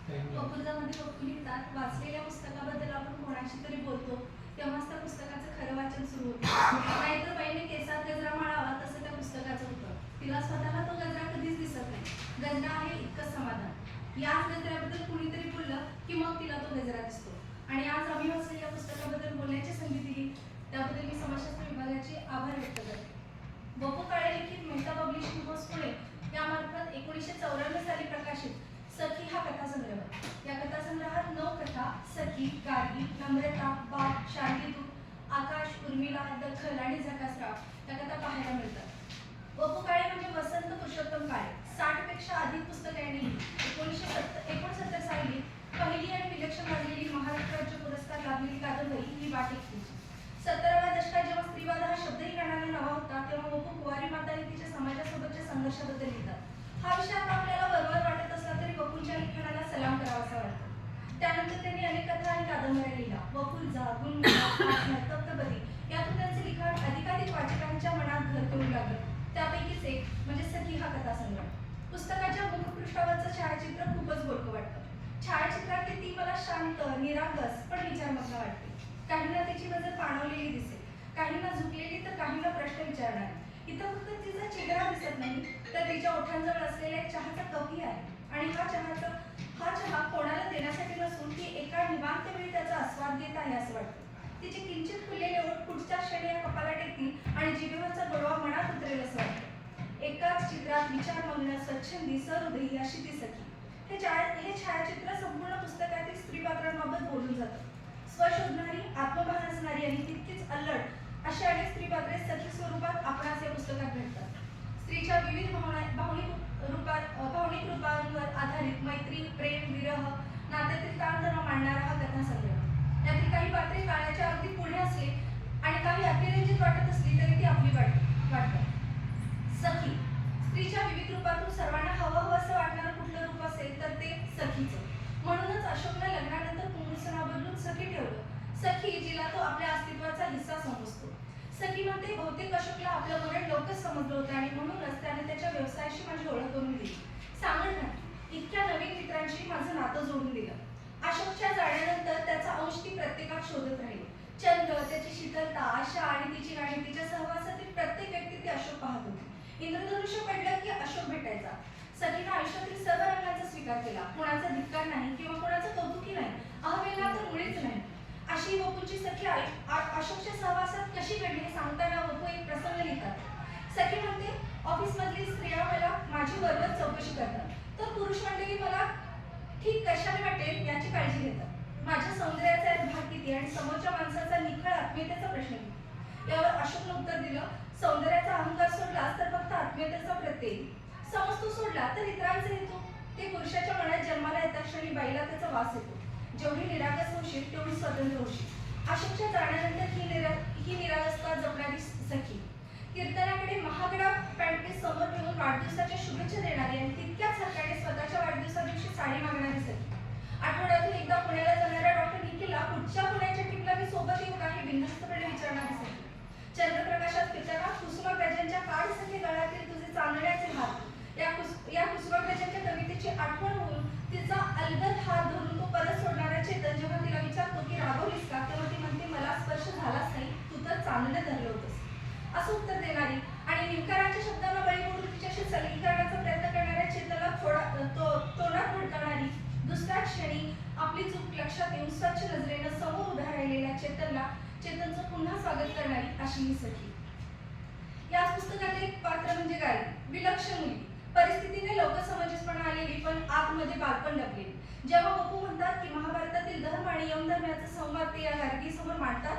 वपुर्झामध्ये वपू लिहितात, वाचलेल्या पुस्तकाबद्दल आपण कोणाशी तरी बोलतो तेव्हाच त्या पुस्तकाचं खरं वाचन सुरू होतं. नाहीतर बाईने केसात गजरा माळावा तसं त्या पुस्तकाचं होतं. तिला स्वतःला तो गजरा कधीच दिसत नाही. गजरा आहे इतकंच समाधान. याच गजऱ्याबद्दल कुणीतरी बोललं की मग तिला तो गजरा दिसतो. आणि आज आम्ही वाचलेल्या पुस्तकाबद्दल बोलण्याची संधी दिली त्याबद्दल मी समाजशास्त्र विभागाचे आभार व्यक्त करते. वपू काळे लिखित मेहता पब्लिशिंग हाऊस पुणे यामार्फत 1994 साली प्रकाशित सखी हा कथासंग्रह. या कथासंग्रहात 9 कथा सखी, गार्गी, नम्रता, बाप, शांतिदूत, आकाश, उर्मिला, दखल आणि झकासराव या कथा पाहायला मिळतात. वपू काळे म्हणजे वसंत पुरुषोत्तम काळे. 60 पेक्षा अधिक पुस्तके यांनी लिहिली. 1969 साली पहिली आणि विलक्षण गाजलेली महाराष्ट्र राज्य पुरस्कार लाभलेली कादंबरी ही वाट एकटीची. 70व्या दशकात जेव्हा स्त्रीवाद हा शब्दही कानाला नवा होता तेव्हा वपू कुवारी माता आणि तिच्या समाजासोबतच्या संघर्षाबद्दल लिहितात. हा विषय आता आपल्याला वरवर वाटत असला तरी वपूंच्या लिखाणाला सलाम करावासा वाटतो. त्यानंतर त्यांनी अनेक कथा आणि कादंबऱ्या लिहिल्या. वपुर्झा, गुणगुणा, तप्तपदी यातून त्यांचे लिखाण अधिकाधिक वाचकांच्या मनात घर करू लागलं. त्यापैकीच एक म्हणजे सखी हा कथासंग्रह. पुस्तकाच्या मुखपृष्ठावरचं छायाचित्र खूपच बोलकं वाटतं. छायाचित्रातली ती मला शांत, निरागस पण विचारमग्न वाटते. काहींना तिची नजर पाणवलेली दिसेल, काहींना झुकलेली तर काहींना प्रश्न विचारणारी. इथं फक्त तिचा चेहरा दिसत नाही तर तिच्या ओठांजवळ असलेला एक चहाचा कपही आहे. आणि हा चहा कोणाला देण्यासाठी नसून ती एका निवांत वेळी त्याचा आस्वाद घेत आहे असं वाटतं. तिचे किंचित खुललेले ओठ पुढच्या क्षणी या कपालात येतील आणि जिभेवरचा गोडवा मनात उतरेल असं वाटतं. एकाच चित्रात विचारमग्न, स्वच्छंदी, सहृदयी अशी ती सखी. हे छायाचित्र संपूर्ण पुस्तकातील स्त्रीपात्रांबाबत बोलून जातं. स्वशोधणारी, आत्मभान असणारी आणि तितकीच अल्लड अशी अनेक स्त्रीपात्रे सखी स्वरूपात आपणास या पुस्तकात भेटतात. स्त्रीच्या विविध भावनिक रूपांवर आधारित मैत्री, प्रेम, विरह, नात्यातील ताणतणाव मांडणारा हा कथासंग्रह. यातील काही पात्रे काळाच्या अगदी पुढे असले आणि काही अतिरंजित वाटत असली तरी ती आपली वाटतात. सखी स्त्रीच्या विविध रूपातून सर्वांना हवं असं वाटणारं कुठलं रूप असेल तर ते सखीचं. म्हणूनच अशोकने लग्नानंतर पुंगूचं नाव बदलून सखी ठेवलं. सखी जिला तो आपल्या अस्तित्वाचा हिस्सा समजतो. सखी म्हणते बहुतेक अशोकला आपलं मरण लवकर समजलं होतं आणि म्हणूनच त्याने त्याच्या व्यवसायाशी माझी ओळख करून दिली. सांगत नाही इतक्या नवीन मित्रांशी माझं नातं जोडून दिलं. अशोकच्या जाण्यानंतर त्याचा अंश ती प्रत्येकात शोधत राहिली. चंद्र, त्याची शीतलता, आशा आणि तिची गाणी, तिच्या सहवासातील प्रत्येक व्यक्ती ती अशोक पाहत होती. इंद्रधनुष्य पडलं की अशोक भेटायचा. सखीनं आयुष्यातील सर्व रंगांचा स्वीकार केला. कोणाचा धिक्कार नाही किंवा कोणाचं कौतुकी नाही, अहवेला तर मुळीच नाही. अशी वपूची सखी अशोकच्या सहवासात कशी घडली हे सांगताना वपू एक प्रसंग लिहितात. सखी म्हणते ऑफिसमधली स्त्रिया मला माझी वरवर चौकशी करतात तर पुरुष मंडळी मला ठीक कशाने वाटेल याची काळजी घेतात. माझ्या सौंदर्याचा भाग किती आणि समोरच्या माणसाचा निखळ आत्मीयतेचा प्रश्न किती. यावर अशोकनं उत्तर दिलं, सौंदर्याचा अहंकार सोडलास तर फक्त आत्मीयतेचा प्रत्यय. समज सोडला तर इतरांचे हेतू. ते पुरुषाच्या मनात जन्माला येता क्षणी बाईला त्याचा वास येतो. जेवढी निरागस होशील तेवढी स्वतंत्र होशील. अशोकच्या जाण्यानंतर ही निरागसता जपणारी सखी. कीर्तनाकडे महागडा पॅन्ट्री समोर ठेवून वाढदिवसाच्या शुभेच्छा देणारी आणि तितक्याच हक्काने स्वतःच्या वाढदिवसा दिवशी साडी मागणारी सखी. आठवड्यातून एकदा पुण्याला जाणाऱ्या डॉक्टर निखिलला पुढच्या पुण्याच्या ट्रिपला मी सोबत येऊ का हे बिनधास्तपणे विचारणारी सखी. चंद्रप्रकाशात फिरताना कुसुमाग्रजांच्या काळ सखे गळ्यातील तुझे चांदण्याचे हात या कुसुमाग्रजांच्या कवितेची आठवण होऊन तिचा अलगद हात धरून तो परत सोडणारा चेतन जेव्हा तिला विचारतो की रागवलीस का तेव्हा ती म्हणते मला स्पर्श झालाच नाही, तू तर चांदणे धरलं होतंस असं उत्तर देणारी आणि निमकरांच्या शब्दांना बळी पडून तिच्याशी सलीकरणाचा प्रयत्न करणाऱ्या चेतनला तोंडात भडकवणारी. दुसऱ्या क्षणी आपली चूक लक्षात येऊन स्वच्छ नजरेनं समोर उभ्या राहिलेल्या चेतनचं पुन्हा स्वागत करणारी अशी ही सखी. याच पुस्तकातील एक पात्र म्हणजे गार्गी, विलक्षण मुलगी, परिस्थितीने लोकसमंजसपणा आलेली पण आतमध्ये बालपण लपलेली. जेव्हा वपू म्हणतात की महाभारतातील धर्म आणि यमधर्माचा संवाद ते या गार्गी समोर मांडतात.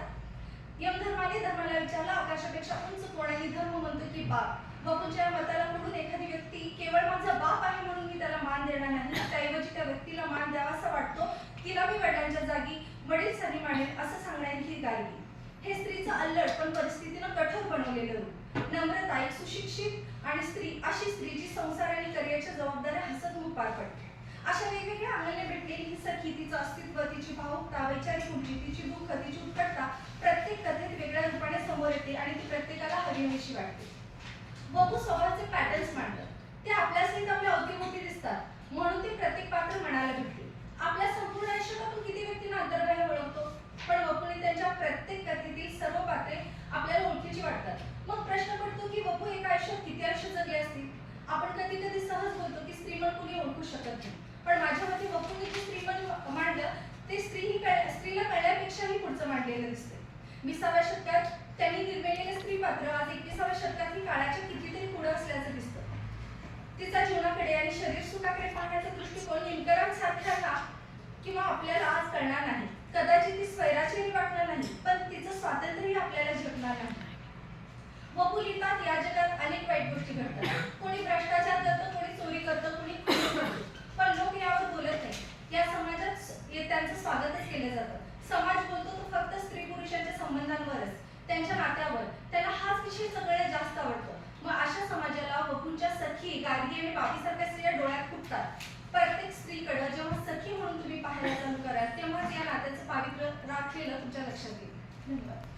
यमधर्माने धर्माला विचारलं, आकाशापेक्षा उंच कोणाही धर्म म्हणतो की बाप. वपूच्या मताला म्हणून एखादी व्यक्ती केवळ माझा बाप आहे म्हणून मी त्याला मान देणार नाही, त्याऐवजी त्या व्यक्तीला मान द्यावासा वाटतो, तिला मी वडिलांच्या जागी वडील सनी मानेल असं सांगणारी ही गार्गी. हे स्त्रीचं अल्लड पण परिस्थितीनं कठोर बनवलेलं रूप. नम्रता एक सुशिक्षित आणि अशी स्त्री जी संसार आणि करिअरच्या जबाबदाऱ्या हसतमुख पार पडते. अशा वेगवेगळ्या अंगाने भेटलेली ही सखी, तिचं अस्तित्व, तिची भावुकता, वैचारिक उंची, तिची दुःख, तिची उत्कटता प्रत्येक कथेत वेगळ्या रूपाने समोर येते आणि ती प्रत्येकाला हवीशी वाटते. वपू स्वभावाचे पॅटर्न्स मांडतात. ते आपल्या सहित आपल्या अवतीभोवती दिसतात म्हणून ते प्रत्येक पात्र मनाला भेटते. ते स्त्रीला कळण्यापेक्षाही पुढचं मांडलेलं दिसते. 20व्या शतकात त्यांनी निर्मिलेलं स्त्री पात्र आज 21व्या शतकातही काळाच्या कितीतरी पुढे असल्याचं दिसतं. तिचा जीवनाकडे आणि शरीर सुखाकडे पाहण्याचा दृष्टिकोन लिंकरांसारखा का किंवा आपल्याला आज कळणार नाही. कदाचित ती स्वैराचारी वाटणार नाही, पण तिचं स्वातंत्र्यही आपल्याला झेपणार नाही. वपू लिहितात, या जगात अनेक वाईट गोष्टी घडतात. कोणी भ्रष्टाचार करतं, कोणी चोरी करतं, कोणी खून करतं, पण लोक यावर बोलत नाही. या समाजात त्यांचं स्वागतच केलं जातं. समाज बोलतो तो फक्त स्त्री पुरुषांच्या संबंधांवरच, त्यांच्या नात्यावर. त्यांना हाच विषय सगळ्यात जास्त आवडतो. मग अशा समाजाला वपूंच्या सखी, गार्गी आणि बाकीसारख्या स्त्रिया डोळ्यात फुटतात. प्रत्येक स्त्रीकडे जेव्हा सखी म्हणून तुम्ही पाहायला चालू कराल, तेव्हाच या नात्याचं पावित्र्य राखलेलं तुमच्या लक्षात येईल. धन्यवाद.